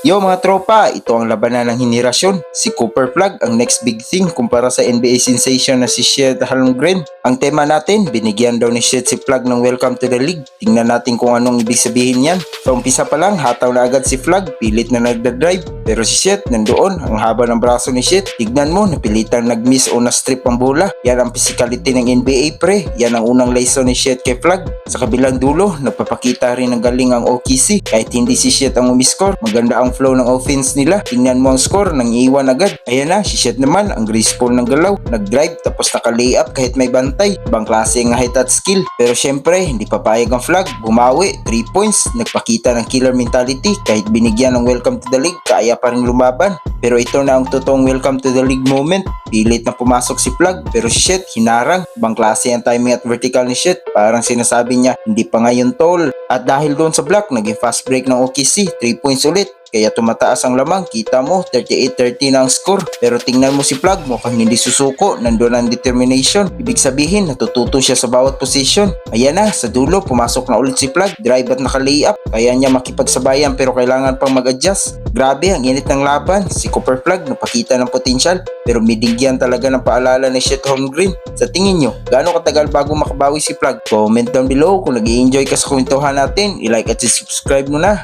Yo mga tropa, ito ang labanan ng henerasyon. Si Cooper Flag ang next big thing kumpara sa NBA sensation na si Shed Holmgren. Ang tema natin, binigyan daw ni Shed si Flag ng welcome to the league. Tingnan natin kung anong ibig sabihin yan. Sa umpisa pa lang, hataw na agad si Flag, pilit na nagdadrive. Pero si Shed nandoon, ang haba ng braso ni Shed. Tignan mo, napilitang nag-miss o na-strip ang bola. Yan ang physicality ng NBA pre. Yan ang unang lesson ni Shed kay Flag. Sa kabilang dulo, nagpapakita rin ng galing ang OKC. Kahit hindi si Shed ang umiscore, maganda ang flow ng offense nila. Tingnan mo ang score, nang iwan agad. Ayan na, si Shed naman, ang graceful ng galaw. Nag-drive tapos naka-layup kahit may bantay. Ibang klase ang height at skill. Pero syempre, hindi papayag ang Flag. Bumawi, 3 points. Nagpakita ng killer mentality. Kahit binigyan ng welcome to the league, kaya pa rin lumaban. Pero ito na ang totoong welcome to the league moment. Pilit na pumasok si Flag, pero si Shed hinarang. Ibang klase ang timing at vertical ni Shed. Parang sinasabi niya, hindi pa ngayon tol. At dahil doon sa block, naging fast break ng OKC, 3 points ulit. Kaya tumataas ang lamang, kita mo 38-30 na ang score. Pero tingnan mo si Flag, mukhang hindi susuko, nandun ang determination. Ibig sabihin, natututo siya sa bawat position. Ayan na, sa dulo, pumasok na ulit si Flag, drive at naka-layup. Kaya niya makipagsabayan pero kailangan pang mag-adjust. Grabe, ang init ng laban. Si Cooper Flag napakita ng potensyal, pero binigyan talaga ng paalala ni Chet Holmgren. Sa tingin nyo, gaano katagal bago makabawi si Flag? Comment down below kung nag-i-enjoy ka sa kwentuhan natin. I-like at subscribe mo na.